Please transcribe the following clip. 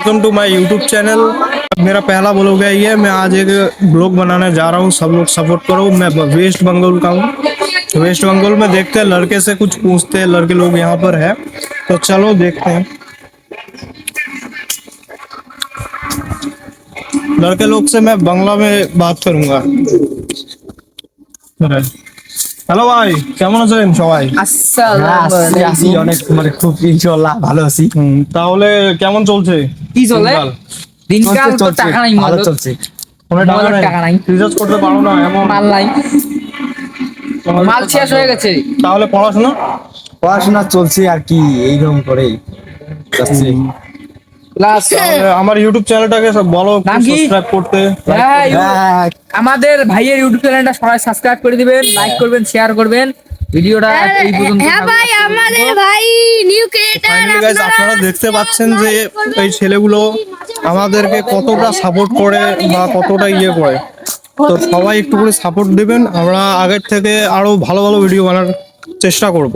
Welcome to my YouTube channel. मेरा पहला blog है ये। मैं आज एक ब्लॉग बनाने जा रहा हूँ, सब लोग सपोर्ट करो। मैं वेस्ट बंगाल का हूँ। वेस्ट बंगाल में देखते हैं, लड़के से कुछ पूछते हैं, लड़के लोग यहाँ पर है तो चलो देखते हैं। लड़के लोग से मैं बांग्ला में बात करूंगा। হ্যালো ভাই, কেমন আছেন সবাই? আসসালামু আলাইকুম। অনেক মানে খুব ইনশাআল্লাহ ভালো আছি। তাহলে কেমন চলছে কি চলে? দিনকাল তো চলছে, টাকা নাই, ভালো মাল চলছে। ফোনে টাকা নাই, রিচার্জ করতে পারো না এমন? মাল নাই, মাল শেষ হয়ে গেছে। তাহলে পড়াশোনা? পড়াশোনা চলছে আর কি, এইরকম করেই যাচ্ছে। ক্লাস আমার ইউটিউব চ্যানেলটাকে বলো নাম কি? সাবস্ক্রাইব করতে। হ্যাঁ, হ্যাঁ, আমাদের ভাইয়ের ইউটিউব চ্যানেলটা সবাই সাবস্ক্রাইব করে দিবেন, লাইক করবেন, শেয়ার করবেন। ভিডিওটা এই পর্যন্ত। হ্যাঁ ভাই, আমাদের ভাই নিউ ক্রিয়েটর। ফাইনালি গাইস, আপনারা দেখতে পাচ্ছেন যে এই ছেলেগুলো আমাদেরকে কতটা সাপোর্ট করে বা কতটা ইয়ে করে। তো সবাই একটু করে সাপোর্ট দিবেন, আমরা আগের থেকে আরো ভালো ভালো ভিডিও বানার চেষ্টা করব।